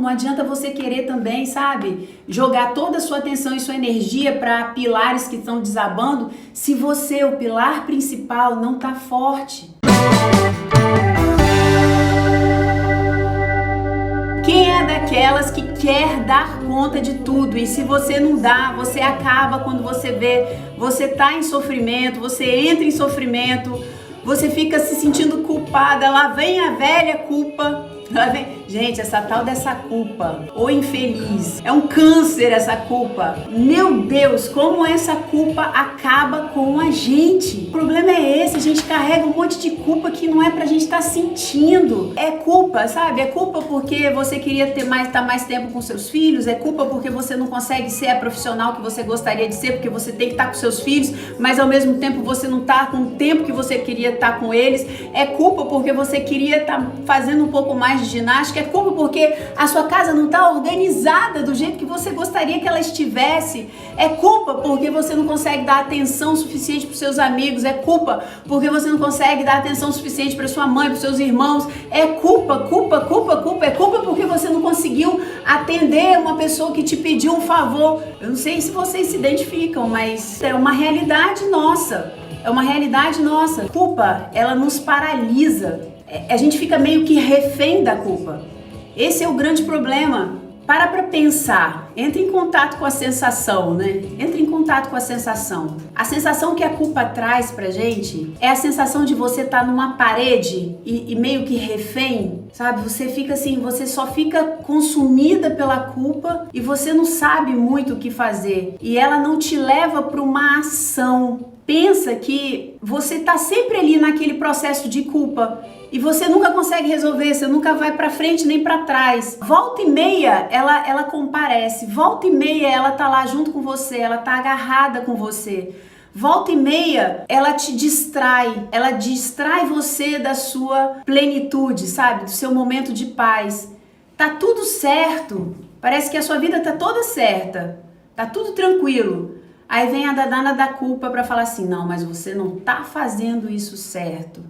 não adianta você querer também, sabe, jogar toda a sua atenção e sua energia para pilares que estão desabando, se você, o pilar principal, não tá forte. Quem é daquelas que quer dar conta de tudo e se você não dá, você acaba quando você vê, você tá em sofrimento, você entra em sofrimento, você fica se sentindo culpada, lá vem a velha culpa. Gente, essa tal dessa culpa, ou infeliz, é um câncer essa culpa. Meu Deus, como essa culpa acaba com a gente. O problema é esse, a gente carrega um monte de culpa que não é pra gente estar sentindo. É culpa, sabe? É culpa porque você queria estar mais tempo com seus filhos, é culpa porque você não consegue ser a profissional que você gostaria de ser, porque você tem que estar com seus filhos, mas ao mesmo tempo você não tá com o tempo que você queria estar com eles. É culpa porque você queria estar fazendo um pouco mais de ginástica, é culpa porque a sua casa não está organizada do jeito que você gostaria que ela estivesse, é culpa porque você não consegue dar atenção suficiente para os seus amigos, é culpa porque você não consegue dar atenção suficiente para sua mãe, para os seus irmãos, é culpa porque você não conseguiu atender uma pessoa que te pediu um favor. Eu não sei se vocês se identificam, mas é uma realidade nossa. É uma realidade nossa. Culpa, ela nos paralisa. A gente fica meio que refém da culpa. Esse é o grande problema. Para pensar, entre em contato com a sensação, né? Entre em contato com a sensação. A sensação que a culpa traz pra gente é a sensação de você estar numa parede e meio que refém, sabe? Você fica assim, você só fica consumida pela culpa e você não sabe muito o que fazer. E ela não te leva para uma ação. Pensa que você tá sempre ali naquele processo de culpa e você nunca consegue resolver, você nunca vai pra frente nem pra trás. Volta e meia ela comparece, volta e meia ela tá lá junto com você, ela tá agarrada com você. Volta e meia ela te distrai, ela distrai você da sua plenitude, sabe? Do seu momento de paz. Tá tudo certo, parece que a sua vida tá toda certa, tá tudo tranquilo. Aí vem a danada da culpa para falar assim, não, mas você não tá fazendo isso certo,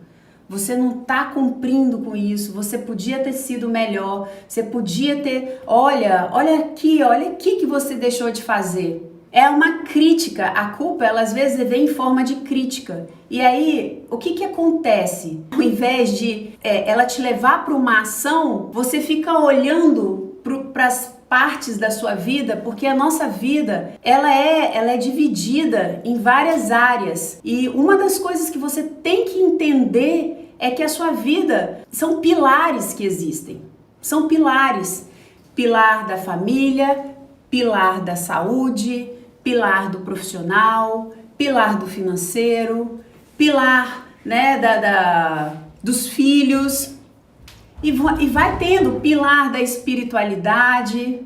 você não tá cumprindo com isso, você podia ter sido melhor, você podia ter, olha aqui que você deixou de fazer. É uma crítica, a culpa, ela às vezes vem em forma de crítica. E aí, o que acontece? Ao invés de ela te levar para uma ação, você fica olhando para as partes da sua vida, porque a nossa vida, ela é dividida em várias áreas. E uma das coisas que você tem que entender é que a sua vida são pilares que existem. São pilares. Pilar da família, pilar da saúde, pilar do profissional, pilar do financeiro, pilar, né, dos filhos. E vai tendo pilar da espiritualidade,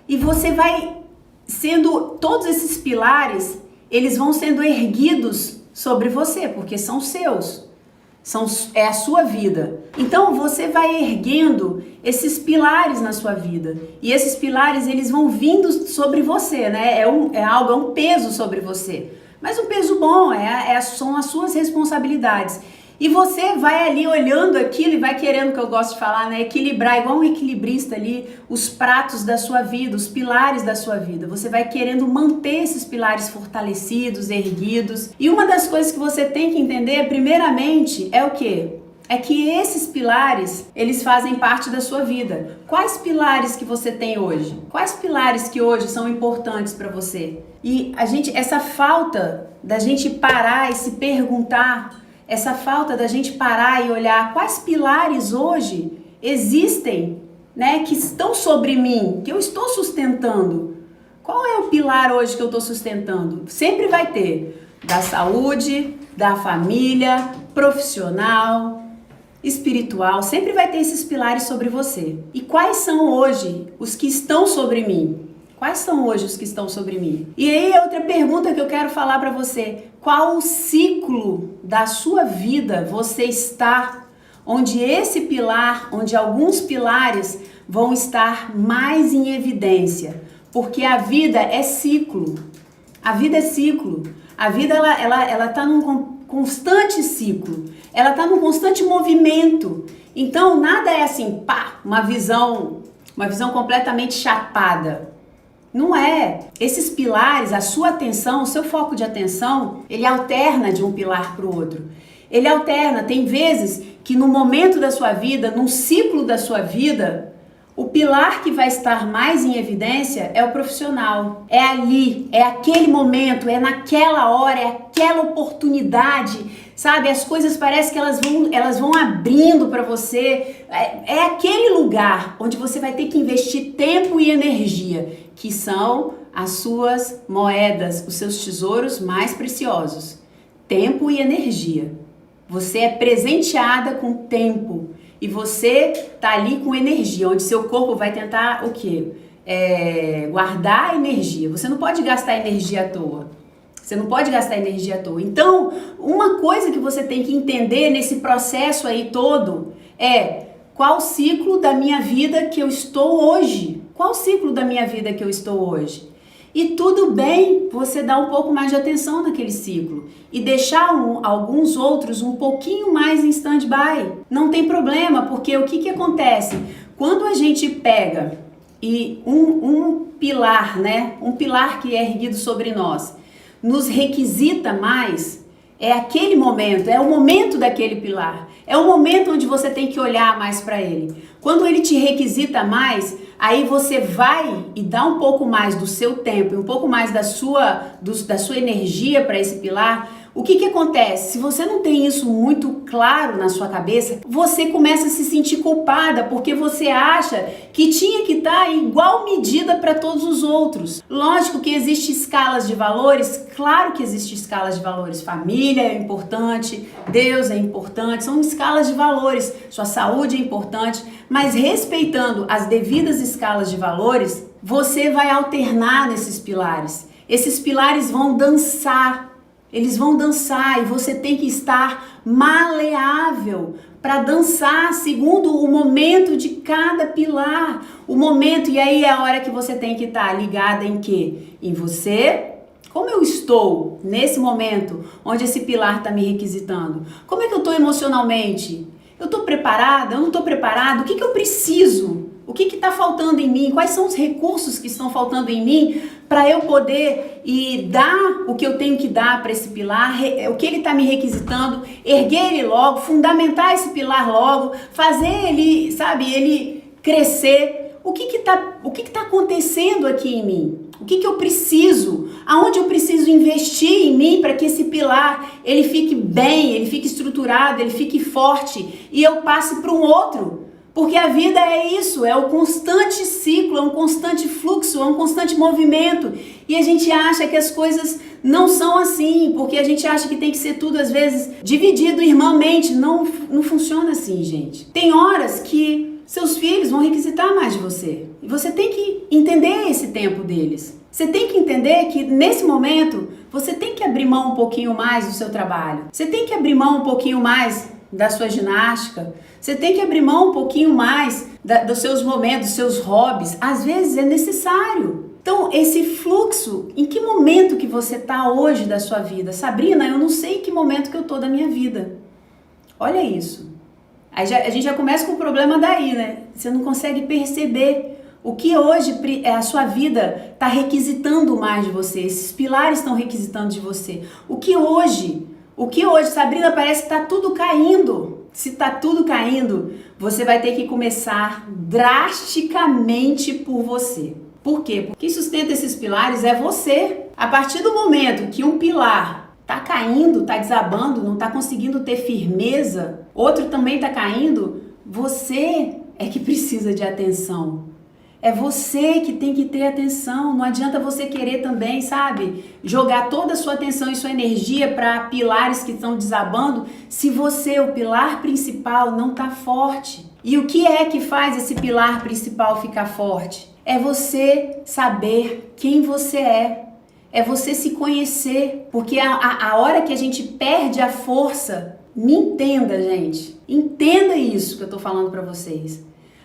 e você vai sendo, todos esses pilares, eles vão sendo erguidos sobre você, porque são seus, é a sua vida. Então você vai erguendo esses pilares na sua vida, e esses pilares eles vão vindo sobre você, né? É um peso sobre você, mas um peso bom, são as suas responsabilidades. E você vai ali olhando aquilo e vai querendo, que eu gosto de falar, né? Equilibrar, igual um equilibrista ali, os pratos da sua vida, os pilares da sua vida. Você vai querendo manter esses pilares fortalecidos, erguidos. E uma das coisas que você tem que entender, primeiramente, é o quê? É que esses pilares, eles fazem parte da sua vida. Quais pilares que você tem hoje? Quais pilares que hoje são importantes para você? E essa falta da gente parar e se perguntar, essa falta da gente parar e olhar quais pilares hoje existem, né, que estão sobre mim, que eu estou sustentando. Qual é o pilar hoje que eu estou sustentando? Sempre vai ter da saúde, da família, profissional, espiritual, sempre vai ter esses pilares sobre você. E quais são hoje os que estão sobre mim? Quais são hoje os que estão sobre mim? E aí, outra pergunta que eu quero falar para você. Qual o ciclo da sua vida você está, onde esse pilar, onde alguns pilares vão estar mais em evidência? Porque a vida é ciclo. A vida é ciclo. A vida, ela tá num constante ciclo. Ela tá num constante movimento. Então, nada é assim, pá, uma visão uma visão completamente chapada. Não é. Esses pilares, a sua atenção, o seu foco de atenção, ele alterna de um pilar para o outro. Ele alterna. Tem vezes que no momento da sua vida, num ciclo da sua vida, o pilar que vai estar mais em evidência é o profissional. É ali, é aquele momento, é naquela hora, é aquela oportunidade, sabe? As coisas parecem que elas vão abrindo para você. É aquele lugar onde você vai ter que investir tempo e energia, que são as suas moedas, os seus tesouros mais preciosos. Tempo e energia. Você é presenteada com tempo. E você tá ali com energia, onde seu corpo vai tentar o quê? Guardar a energia. Você não pode gastar energia à toa. Você não pode gastar energia à toa. Então, uma coisa que você tem que entender nesse processo aí todo é qual o ciclo da minha vida que eu estou hoje? Qual o ciclo da minha vida que eu estou hoje? E tudo bem você dar um pouco mais de atenção naquele ciclo e deixar alguns outros um pouquinho mais em stand-by. Não tem problema, porque o que acontece? Quando a gente pega e um pilar, né? Um pilar que é erguido sobre nós, nos requisita mais, é aquele momento, é o momento daquele pilar. É o momento onde você tem que olhar mais para ele. Quando ele te requisita mais, aí você vai e dá um pouco mais do seu tempo, um pouco mais da sua energia para esse pilar. O que acontece? Se você não tem isso muito claro na sua cabeça, você começa a se sentir culpada, porque você acha que tinha que estar igual medida para todos os outros. Lógico que existem escalas de valores, claro que existem escalas de valores. Família é importante, Deus é importante, são escalas de valores, sua saúde é importante, mas respeitando as devidas escalas de valores, você vai alternar nesses pilares. Esses pilares vão dançar. Eles vão dançar e você tem que estar maleável para dançar segundo o momento de cada pilar. O momento, e aí é a hora que você tem que estar ligada em quê? Em você. Como eu estou nesse momento onde esse pilar está me requisitando? Como é que eu estou emocionalmente? Eu estou preparada? Eu não estou preparada? O que eu preciso? O que está faltando em mim? Quais são os recursos que estão faltando em mim para eu poder dar o que eu tenho que dar para esse pilar, o que ele está me requisitando, erguer ele logo, fundamentar esse pilar logo, fazer ele, sabe, ele crescer. O que está acontecendo aqui em mim? O que eu preciso? Aonde eu preciso investir em mim para que esse pilar ele fique bem, ele fique estruturado, ele fique forte e eu passe para um outro? Porque a vida é isso, é o constante ciclo, é um constante fluxo, é um constante movimento. E a gente acha que as coisas não são assim, porque a gente acha que tem que ser tudo, às vezes, dividido irmãmente. Não funciona assim, gente. Tem horas que seus filhos vão requisitar mais de você. E você tem que entender esse tempo deles. Você tem que entender que, nesse momento, você tem que abrir mão um pouquinho mais do seu trabalho. Você tem que abrir mão um pouquinho mais da sua ginástica. Você tem que abrir mão um pouquinho mais dos seus momentos, dos seus hobbies. Às vezes é necessário. Então, esse fluxo, em que momento que você está hoje da sua vida? Sabrina, eu não sei em que momento que eu estou da minha vida. Olha isso. Aí a gente já começa com o problema daí, né? Você não consegue perceber o que hoje a sua vida está requisitando mais de você. Esses pilares estão requisitando de você. O que hoje, Sabrina, parece que está tudo caindo. Se está tudo caindo, você vai ter que começar drasticamente por você. Por quê? Porque quem sustenta esses pilares é você. A partir do momento que um pilar está caindo, está desabando, não está conseguindo ter firmeza, outro também está caindo, você é que precisa de atenção. É você que tem que ter atenção. Não adianta você querer também, sabe, jogar toda a sua atenção e sua energia para pilares que estão desabando, se você, o pilar principal, não está forte. E o que é que faz esse pilar principal ficar forte? É você saber quem você é. É você se conhecer. Porque a hora que a gente perde a força, me entenda, gente. Entenda isso que eu tô falando para vocês.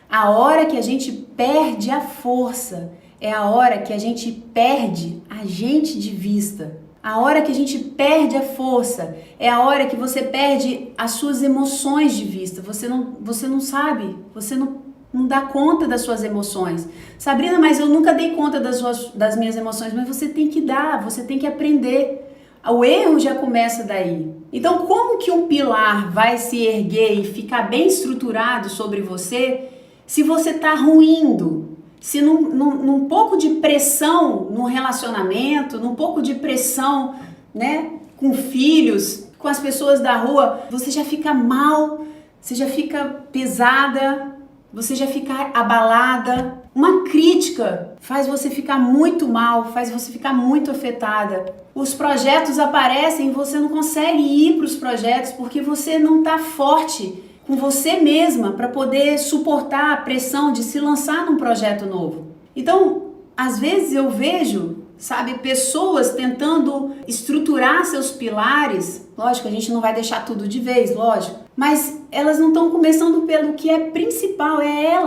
A hora que a gente perde a força é a hora que a gente perde a gente de vista. A hora que a gente perde a força é a hora que você perde as suas emoções de vista. Você não sabe, você não não dá conta das suas emoções. Sabrina, mas eu nunca dei conta das minhas emoções. Mas você tem que dar, você tem que aprender. O erro já começa daí. Então, como que um pilar vai se erguer e ficar bem estruturado sobre você se você está ruindo? Se num pouco de pressão no relacionamento, num pouco de pressão, né, com filhos, com as pessoas da rua, você já fica mal, você já fica pesada, você já fica abalada. Uma crítica faz você ficar muito mal, faz você ficar muito afetada. Os projetos aparecem e você não consegue ir para os projetos porque você não está forte com você mesma para poder suportar a pressão de se lançar num projeto novo. Então, às vezes eu vejo, sabe, pessoas tentando estruturar seus pilares. Lógico, a gente não vai deixar tudo de vez, lógico. Mas elas não estão começando pelo que é principal,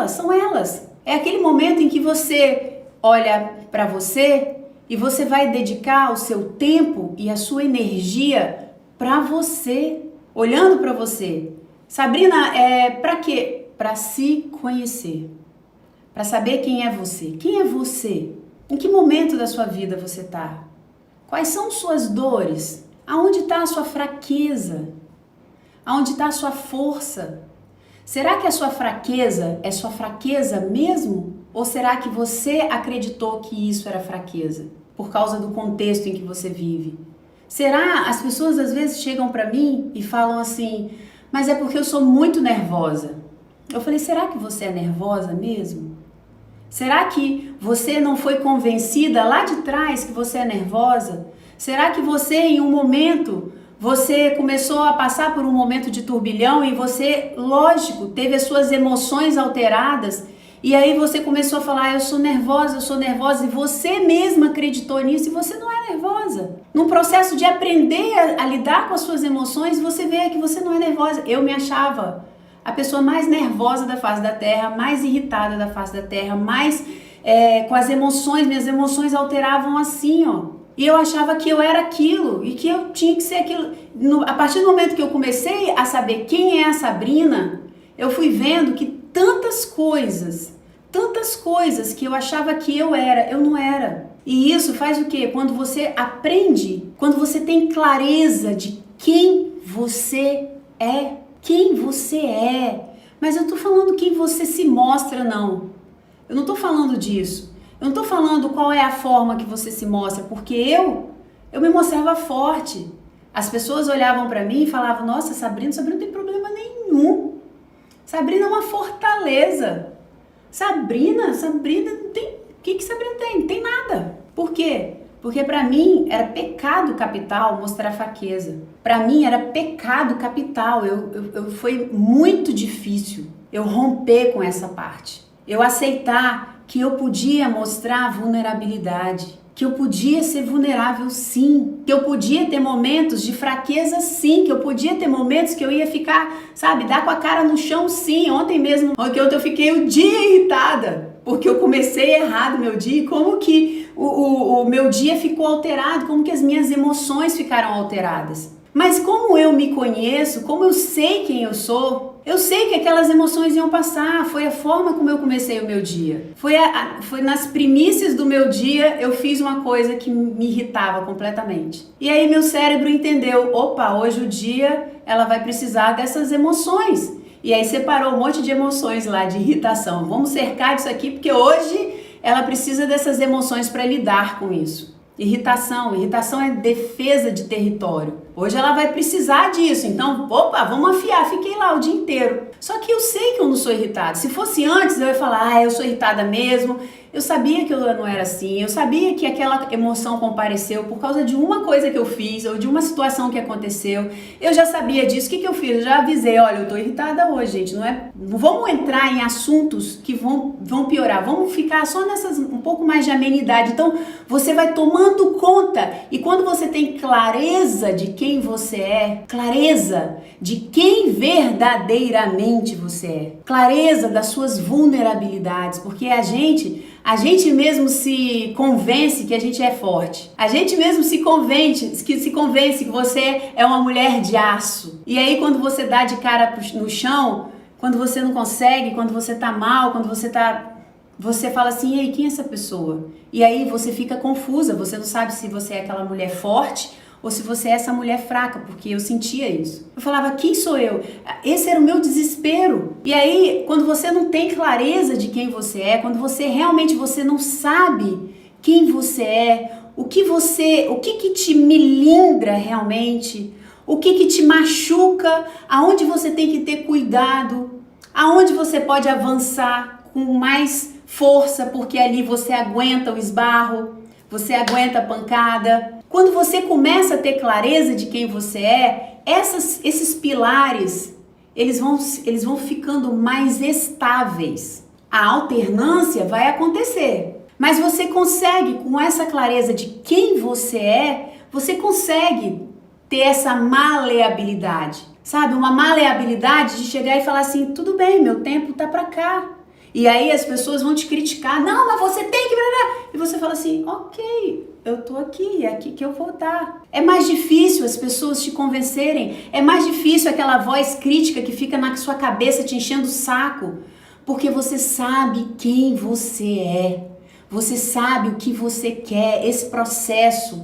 são elas. É aquele momento em que você olha para você e você vai dedicar o seu tempo e a sua energia para você, olhando para você. Sabrina, para quê? Para se conhecer, para saber quem é você. Quem é você? Em que momento da sua vida você está? Quais são suas dores? Aonde está a sua fraqueza? Aonde está a sua força? Será que a sua fraqueza é sua fraqueza mesmo? Ou será que você acreditou que isso era fraqueza? Por causa do contexto em que você vive? Será? As pessoas às vezes chegam para mim e falam assim, mas é porque eu sou muito nervosa. Eu falei, será que você é nervosa mesmo? Será que você não foi convencida lá de trás que você é nervosa? Será que você em um momento, você começou a passar por um momento de turbilhão e você, lógico, teve as suas emoções alteradas e aí você começou a falar, eu sou nervosa e você mesma acreditou nisso e você não é nervosa. Num processo de aprender a lidar com as suas emoções, você vê que você não é nervosa. Eu me achava a pessoa mais nervosa da face da terra, mais irritada da face da terra, mais com as emoções, minhas emoções alteravam assim, ó. E eu achava que eu era aquilo e que eu tinha que ser aquilo. A partir do momento que eu comecei a saber quem é a Sabrina, eu fui vendo que tantas coisas que eu achava que eu era, eu não era. E isso faz o quê? Quando você aprende, quando você tem clareza de quem você é. Quem você é. Mas eu tô falando quem você se mostra, não. Eu não tô falando disso. Eu não tô falando qual é a forma que você se mostra, porque eu me mostrava forte. As pessoas olhavam pra mim e falavam, nossa, Sabrina não tem problema nenhum. Sabrina é uma fortaleza. Sabrina não tem... O que Sabrina tem? Não tem nada. Por quê? Porque pra mim era pecado capital mostrar fraqueza. Pra mim era pecado capital. Foi muito difícil eu romper com essa parte. Eu aceitar que eu podia mostrar vulnerabilidade, que eu podia ser vulnerável sim, que eu podia ter momentos de fraqueza sim, que eu podia ter momentos que eu ia ficar, sabe, dar com a cara no chão sim. Ontem mesmo, eu fiquei o dia irritada, porque eu comecei errado meu dia, como que o meu dia ficou alterado, como que as minhas emoções ficaram alteradas. Mas como eu me conheço, como eu sei quem eu sei que aquelas emoções iam passar. Foi a forma como eu comecei o meu dia. Foi nas primícias do meu dia, eu fiz uma coisa que me irritava completamente. E aí meu cérebro entendeu, opa, hoje o dia ela vai precisar dessas emoções. E aí separou um monte de emoções lá, de irritação. Vamos cercar disso aqui, porque hoje ela precisa dessas emoções para lidar com isso. Irritação é defesa de território. Hoje ela vai precisar disso, então, opa, vamos afiar. Fiquei lá o dia inteiro. Só que eu sei que eu não sou irritada. Se fosse antes, eu ia falar, eu sou irritada mesmo. Eu sabia que eu não era assim, eu sabia que aquela emoção compareceu por causa de uma coisa que eu fiz ou de uma situação que aconteceu. Eu já sabia disso. O que eu fiz? Eu já avisei, olha, eu tô irritada hoje, gente. Não vamos entrar em assuntos que vão piorar. Vamos ficar só nessas um pouco mais de amenidade. Então, você vai tomando conta. E quando você tem clareza de quem você é, clareza de quem verdadeiramente você é, clareza das suas vulnerabilidades, porque a gente mesmo se convence que a gente é forte. A gente mesmo se convence que você é uma mulher de aço. E aí quando você dá de cara no chão, quando você não consegue, quando você tá mal, quando você fala assim, ei, quem é essa pessoa? E aí você fica confusa, você não sabe se você é aquela mulher forte ou se você é essa mulher fraca, porque eu sentia isso. Eu falava, quem sou eu? Esse era o meu desespero. E aí, quando você não tem clareza de quem você é, quando você realmente não sabe quem você é, o que te melindra realmente, o que te machuca, aonde você tem que ter cuidado, aonde você pode avançar com mais força, porque ali você aguenta o esbarro, você aguenta a pancada. Quando você começa a ter clareza de quem você é, esses pilares, eles vão ficando mais estáveis. A alternância vai acontecer, mas você consegue, com essa clareza de quem você é, você consegue ter essa maleabilidade, sabe? Uma maleabilidade de chegar e falar assim, tudo bem, meu tempo tá pra cá. E aí as pessoas vão te criticar, não, mas você tem que... E você fala assim, ok, eu tô aqui, é aqui que eu vou estar. É mais difícil as pessoas te convencerem, é mais difícil aquela voz crítica que fica na sua cabeça te enchendo o saco, porque você sabe quem você é, você sabe o que você quer, esse processo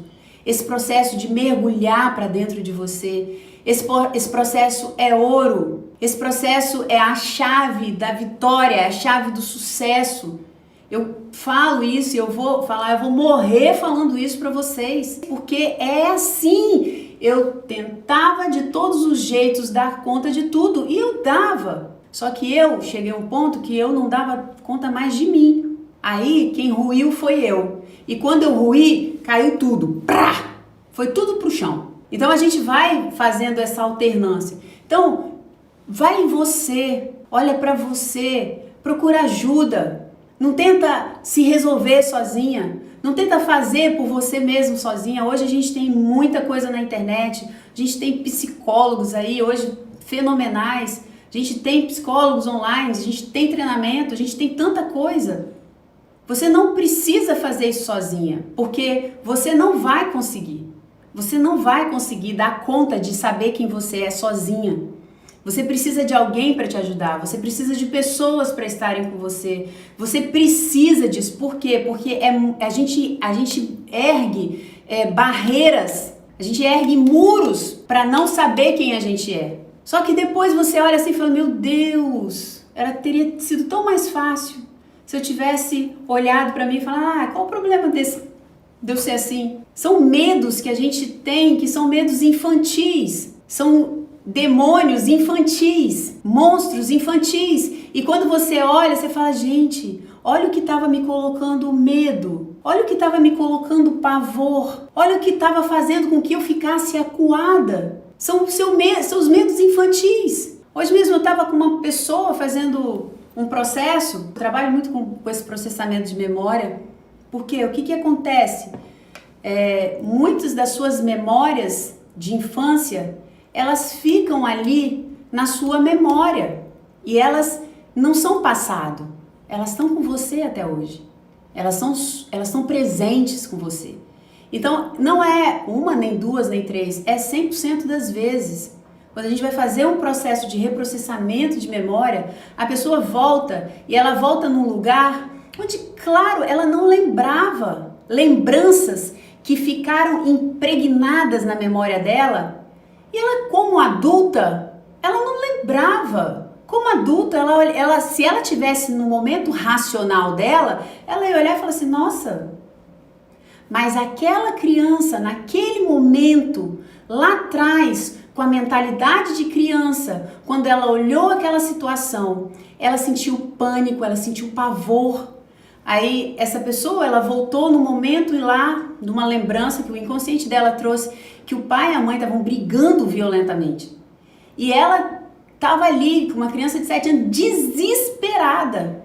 de mergulhar para dentro de você. Esse processo é ouro. Esse processo é a chave da vitória, é a chave do sucesso. Eu falo isso e eu vou morrer falando isso para vocês, porque é assim. Eu tentava de todos os jeitos dar conta de tudo e eu dava. Só que eu cheguei a um ponto que eu não dava conta mais de mim. Aí quem ruiu foi eu. E quando eu ruí, caiu tudo. Prá! Foi tudo pro chão. Então a gente vai fazendo essa alternância. Então, vai em você, olha para você, procura ajuda. Não tenta se resolver sozinha. Não tenta fazer por você mesmo sozinha. Hoje a gente tem muita coisa na internet. A gente tem psicólogos aí hoje fenomenais. A gente tem psicólogos online, a gente tem treinamento, a gente tem tanta coisa. Você não precisa fazer isso sozinha, porque você não vai conseguir. Você não vai conseguir dar conta de saber quem você é sozinha. Você precisa de alguém para te ajudar, você precisa de pessoas para estarem com você. Você precisa disso. Por quê? Porque a gente ergue barreiras, a gente ergue muros para não saber quem a gente é. Só que depois você olha assim e fala, meu Deus, teria sido tão mais fácil se eu tivesse olhado para mim e falar, qual o problema de eu ser assim? São medos que a gente tem, que são medos infantis, são demônios infantis, monstros infantis. E quando você olha, você fala, gente, olha o que estava me colocando medo, olha o que estava me colocando pavor, olha o que estava fazendo com que eu ficasse acuada. São os medos infantis. Hoje mesmo eu estava com uma pessoa fazendo um processo, trabalho muito com esse processamento de memória, porque o que acontece? Muitas das suas memórias de infância, elas ficam ali na sua memória e elas não são passado, elas estão com você até hoje, elas estão presentes com você. Então não é uma, nem duas, nem três, é 100% das vezes. Quando a gente vai fazer um processo de reprocessamento de memória, a pessoa volta e ela volta num lugar onde, claro, ela não lembrava lembranças que ficaram impregnadas na memória dela. E ela, como adulta, ela não lembrava. Como adulta, se ela tivesse no momento racional dela, ela ia olhar e falar assim, nossa, mas aquela criança, naquele momento, lá atrás, com a mentalidade de criança, quando ela olhou aquela situação, ela sentiu pânico, ela sentiu pavor. Aí essa pessoa, ela voltou no momento e lá, numa lembrança que o inconsciente dela trouxe, que o pai e a mãe estavam brigando violentamente. E ela estava ali, com uma criança de 7 anos, desesperada.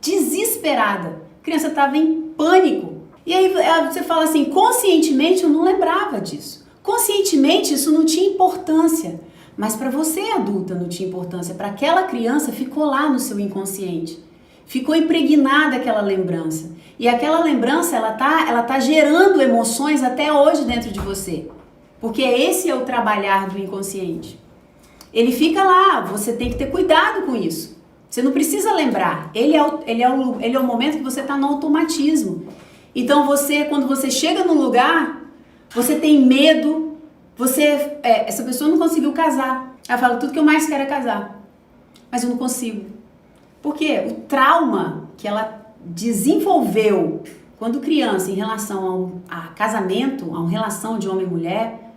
A criança estava em pânico. E aí você fala assim, conscientemente eu não lembrava disso. Conscientemente isso não tinha importância. Mas para você adulta não tinha importância. Para aquela criança ficou lá no seu inconsciente. Ficou impregnada aquela lembrança. E aquela lembrança, ela tá gerando emoções até hoje dentro de você. Porque esse é o trabalhar do inconsciente. ele fica lá, você tem que ter cuidado com isso. Você não precisa lembrar, ele é o momento que você está no automatismo. Então quando você chega num lugar, você tem medo, essa pessoa não conseguiu casar. Ela fala, tudo que eu mais quero é casar, mas eu não consigo. Por quê? O trauma que ela desenvolveu quando criança em relação a casamento, a uma relação de homem e mulher,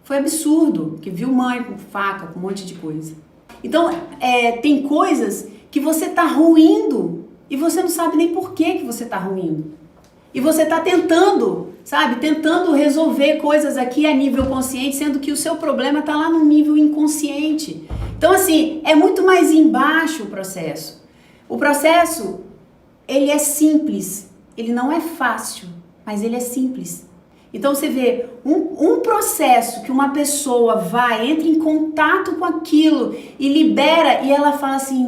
foi absurdo, que viu mãe com faca, com um monte de coisa. Então, tem coisas que você tá ruindo e você não sabe nem por que você tá ruindo. E você tá tentando resolver coisas aqui a nível consciente, sendo que o seu problema tá lá no nível inconsciente. Então, assim, é muito mais embaixo o processo. O processo, ele é simples, ele não é fácil, mas ele é simples. Então você vê um processo que uma pessoa entra em contato com aquilo e libera, e ela fala assim,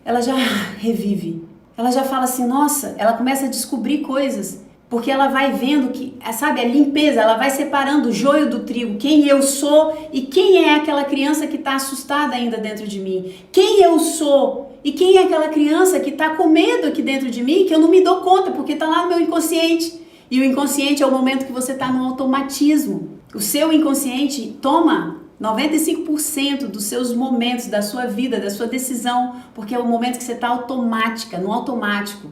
ela já revive. Ela já fala assim, nossa, ela começa a descobrir coisas, porque ela vai vendo que, sabe, a limpeza, ela vai separando o joio do trigo, quem eu sou e quem é aquela criança que está assustada ainda dentro de mim. Quem eu sou e quem é aquela criança que está com medo aqui dentro de mim, que eu não me dou conta, porque está lá no meu inconsciente. E o inconsciente é o momento que você está no automatismo. O seu inconsciente toma 95% dos seus momentos, da sua vida, da sua decisão, porque é o momento que você está no automático.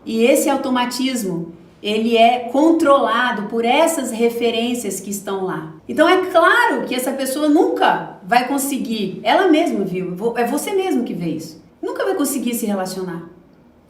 E esse automatismo, ele é controlado por essas referências que estão lá. Então é claro que essa pessoa nunca vai conseguir, ela mesma viu, é você mesmo que vê isso, nunca vai conseguir se relacionar.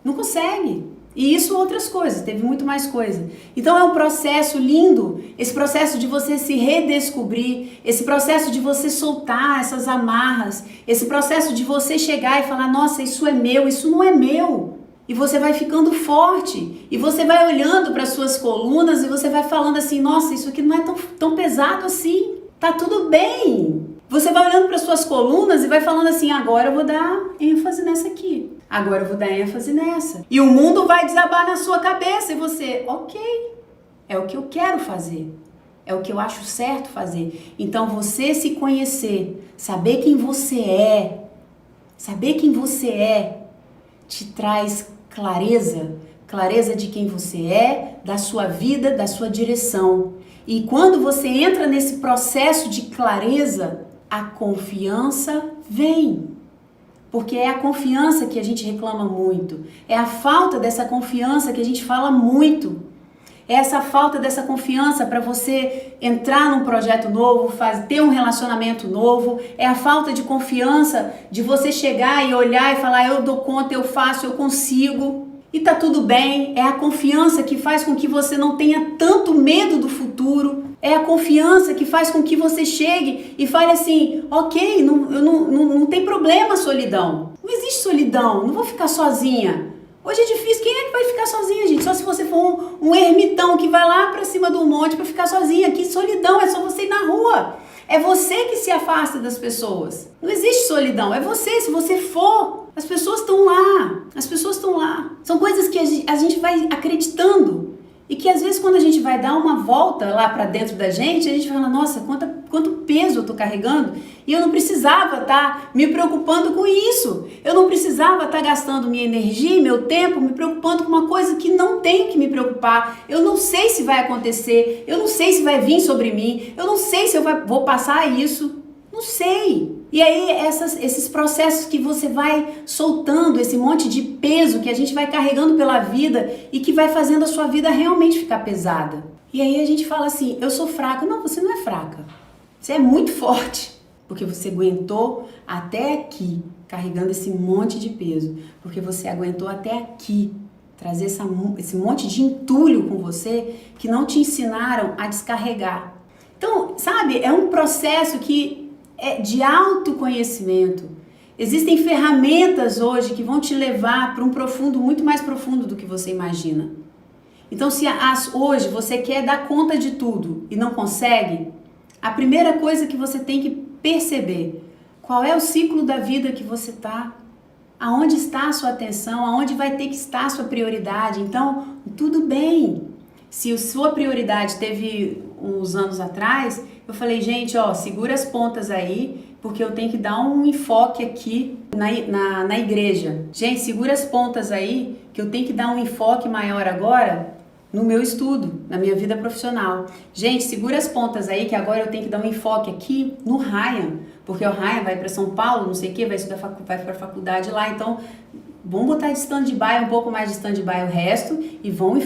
Não consegue. E isso outras coisas, teve muito mais coisa. Então é um processo lindo, esse processo de você se redescobrir, esse processo de você soltar essas amarras, esse processo de você chegar e falar, nossa, isso é meu, isso não é meu. E você vai ficando forte, e você vai olhando para as suas colunas e você vai falando assim, nossa, isso aqui não é tão pesado assim, tá tudo bem. Você vai olhando para as suas colunas e vai falando assim, agora eu vou dar ênfase nessa aqui. Agora eu vou dar ênfase nessa. E o mundo vai desabar na sua cabeça e você, ok, é o que eu quero fazer. É o que eu acho certo fazer. Então você se conhecer, saber quem você é, te traz clareza de quem você é, da sua vida, da sua direção. E quando você entra nesse processo de clareza, a confiança vem. Porque é a confiança que a gente reclama muito. É a falta dessa confiança que a gente fala muito. É essa falta dessa confiança para você entrar num projeto novo, ter um relacionamento novo. É a falta de confiança de você chegar e olhar e falar, eu dou conta, eu faço, eu consigo. E tá tudo bem. É a confiança que faz com que você não tenha tanto medo do futuro. É a confiança que faz com que você chegue e fale assim, ok, não tem problema a solidão. Não existe solidão, não vou ficar sozinha. Hoje é difícil, quem é que vai ficar sozinha, gente? Só se você for um ermitão que vai lá pra cima do monte pra ficar sozinha. Que solidão, é só você ir na rua. É você que se afasta das pessoas. Não existe solidão, é você, se você for. As pessoas estão lá, São coisas que a gente vai acreditando. E que às vezes quando a gente vai dar uma volta lá pra dentro da gente, a gente fala, nossa, quanto peso eu tô carregando. E eu não precisava estar me preocupando com isso. Eu não precisava estar gastando minha energia, meu tempo, me preocupando com uma coisa que não tenho que me preocupar. Eu não sei se vai acontecer, eu não sei se vai vir sobre mim, eu não sei se vou passar isso. Não sei. E aí esses processos que você vai soltando, esse monte de peso que a gente vai carregando pela vida e que vai fazendo a sua vida realmente ficar pesada. E aí a gente fala assim, eu sou fraca. Não, você não é fraca. Você é muito forte, porque você aguentou até aqui, carregando esse monte de peso. Porque você aguentou até aqui, trazer esse monte de entulho com você que não te ensinaram a descarregar. Então, sabe, é um processo que é de autoconhecimento. Existem ferramentas hoje que vão te levar para um profundo, muito mais profundo do que você imagina. Então, se hoje você quer dar conta de tudo e não consegue, a primeira coisa que você tem que perceber, qual é o ciclo da vida que você está, aonde está a sua atenção, aonde vai ter que estar a sua prioridade. Então, tudo bem. Se a sua prioridade teve uns anos atrás, eu falei, gente, ó, segura as pontas aí, porque eu tenho que dar um enfoque aqui na igreja. Gente, segura as pontas aí, que eu tenho que dar um enfoque maior agora no meu estudo, na minha vida profissional. Gente, segura as pontas aí, que agora eu tenho que dar um enfoque aqui no Ryan, porque o Ryan vai para São Paulo, não sei o que, vai para a faculdade lá, então vamos botar de stand-by, um pouco mais de stand-by o resto e vou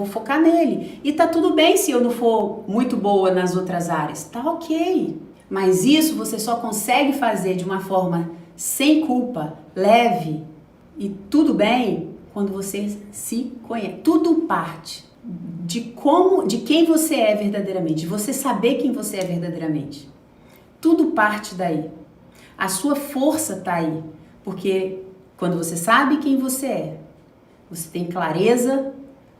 focar nele. E tá tudo bem se eu não for muito boa nas outras áreas, tá ok. Mas isso você só consegue fazer de uma forma sem culpa, leve e tudo bem quando você se conhece. Tudo parte de quem você é verdadeiramente, de você saber quem você é verdadeiramente. Tudo parte daí. A sua força tá aí, porque quando você sabe quem você é, você tem clareza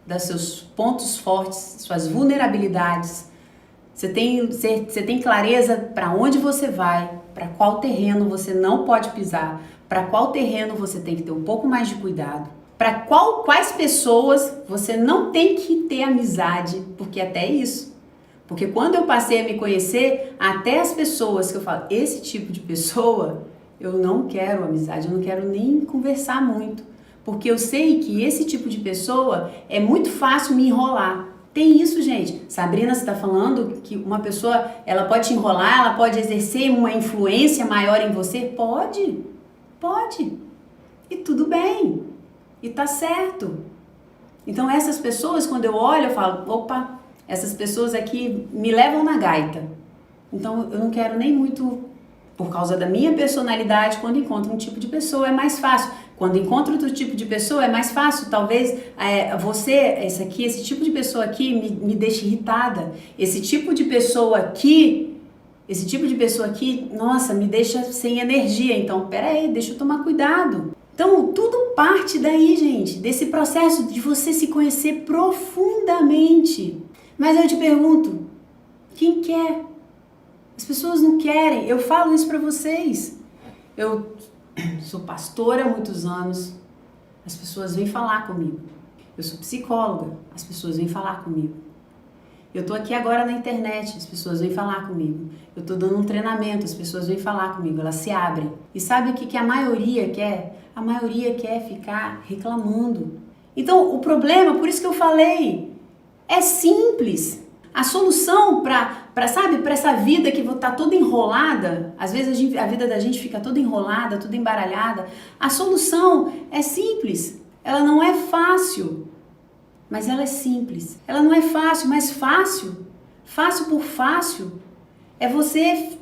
dos seus pontos fortes, suas vulnerabilidades, você tem clareza para onde você vai, para qual terreno você não pode pisar, para qual terreno você tem que ter um pouco mais de cuidado, para quais pessoas você não tem que ter amizade, porque até isso. Porque quando eu passei a me conhecer, até as pessoas que eu falo, esse tipo de pessoa, eu não quero amizade, eu não quero nem conversar muito, porque eu sei que esse tipo de pessoa é muito fácil me enrolar. Tem isso, gente. Sabrina, você está falando que uma pessoa, ela pode te enrolar, ela pode exercer uma influência maior em você? Pode. E tudo bem. E tá certo. Então essas pessoas, quando eu olho, eu falo, opa, essas pessoas aqui me levam na gaita. Então eu não quero nem muito, por causa da minha personalidade, quando encontro um tipo de pessoa é mais fácil. Quando encontro outro tipo de pessoa é mais fácil. Talvez esse tipo de pessoa aqui me deixe irritada. Esse tipo de pessoa aqui, nossa, me deixa sem energia. Então, peraí, deixa eu tomar cuidado. Então, tudo parte daí, gente, desse processo de você se conhecer profundamente. Mas eu te pergunto, quem quer? As pessoas não querem. Eu falo isso pra vocês. Eu sou pastora há muitos anos, as pessoas vêm falar comigo. Eu sou psicóloga, as pessoas vêm falar comigo. Eu tô aqui agora na internet, as pessoas vêm falar comigo. Eu tô dando um treinamento, as pessoas vêm falar comigo, elas se abrem. E sabe o que a maioria quer? A maioria quer ficar reclamando. Então, o problema, por isso que eu falei, é simples. A solução para essa vida que tá toda enrolada, às vezes a vida da gente fica toda enrolada, toda embaralhada, a solução é simples. Ela não é fácil, mas ela é simples. Ela não é fácil, mas fácil por fácil, é você,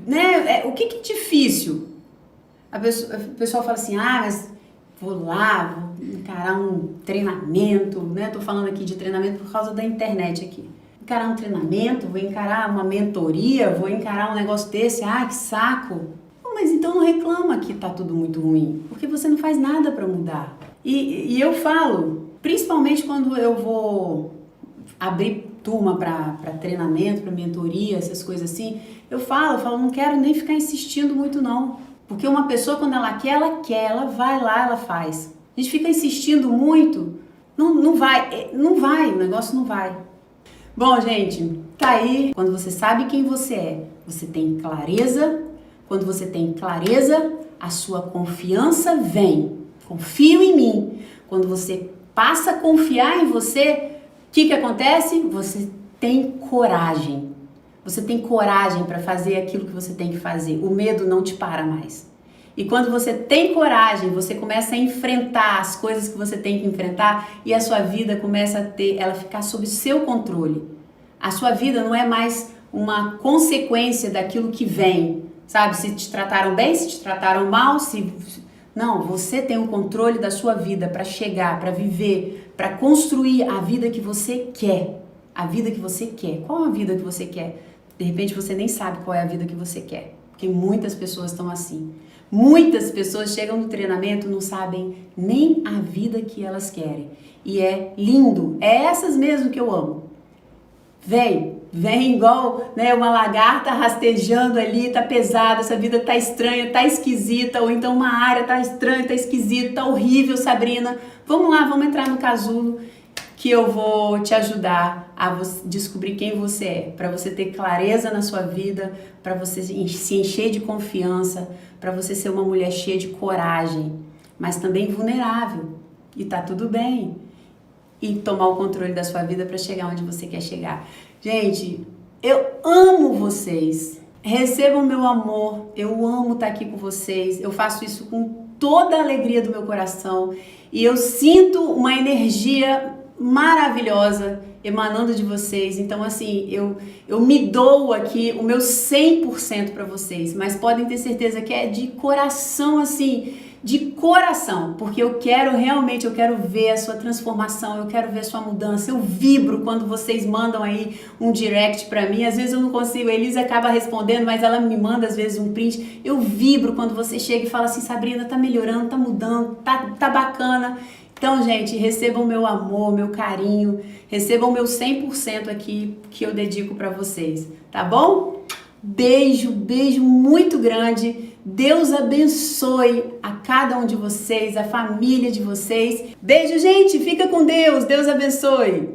né? O que é difícil? O pessoal fala assim, mas vou lá, vou encarar um treinamento, né? Tô falando aqui de treinamento por causa da internet aqui. Encarar um treinamento, vou encarar uma mentoria, vou encarar um negócio desse, que saco. Mas então não reclama que tá tudo muito ruim, porque você não faz nada para mudar. E eu falo, principalmente quando eu vou abrir turma para treinamento, para mentoria, essas coisas assim, eu falo, não quero nem ficar insistindo muito não. Porque uma pessoa, quando ela quer, ela vai lá, ela faz. A gente fica insistindo muito, não vai, o negócio não vai. Bom, gente, tá aí. Quando você sabe quem você é, você tem clareza. Quando você tem clareza, a sua confiança vem. Confio em mim. Quando você passa a confiar em você, o que acontece? Você tem coragem. Você tem coragem para fazer aquilo que você tem que fazer. O medo não te para mais. E quando você tem coragem, você começa a enfrentar as coisas que você tem que enfrentar e a sua vida começa a ela ficar sob seu controle. A sua vida não é mais uma consequência daquilo que vem, sabe? Se te trataram bem, se te trataram mal, Não, você tem o controle da sua vida para chegar, para viver, para construir a vida que você quer. A vida que você quer. Qual a vida que você quer? De repente você nem sabe qual é a vida que você quer. Porque muitas pessoas estão assim. Muitas pessoas chegam no treinamento e não sabem nem a vida que elas querem. E é lindo. É essas mesmo que eu amo. Vem igual, né, uma lagarta rastejando ali, tá pesada, essa vida tá estranha, tá esquisita, ou então uma área tá estranha, tá esquisita, tá horrível, Sabrina. Vamos lá, vamos entrar no casulo. que eu vou te ajudar a descobrir quem você é, para você ter clareza na sua vida, para você se encher de confiança, para você ser uma mulher cheia de coragem, mas também vulnerável. E tá tudo bem. E tomar o controle da sua vida para chegar onde você quer chegar. Gente, eu amo vocês. Recebam meu amor. Eu amo estar aqui com vocês. Eu faço isso com toda a alegria do meu coração. E eu sinto uma energia maravilhosa emanando de vocês. Então, assim, eu me dou aqui o meu 100% para vocês. Mas podem ter certeza que é de coração, assim, de coração. Porque eu quero realmente, eu quero ver a sua transformação, eu quero ver a sua mudança. Eu vibro quando vocês mandam aí um direct para mim. Às vezes eu não consigo, a Elisa acaba respondendo, mas ela me manda às vezes um print. Eu vibro quando você chega e fala assim, Sabrina, tá melhorando, tá mudando, tá bacana. Então, gente, recebam meu amor, meu carinho, recebam meu 100% aqui que eu dedico para vocês, tá bom? Beijo, beijo muito grande. Deus abençoe a cada um de vocês, a família de vocês. Beijo, gente. Fica com Deus. Deus abençoe.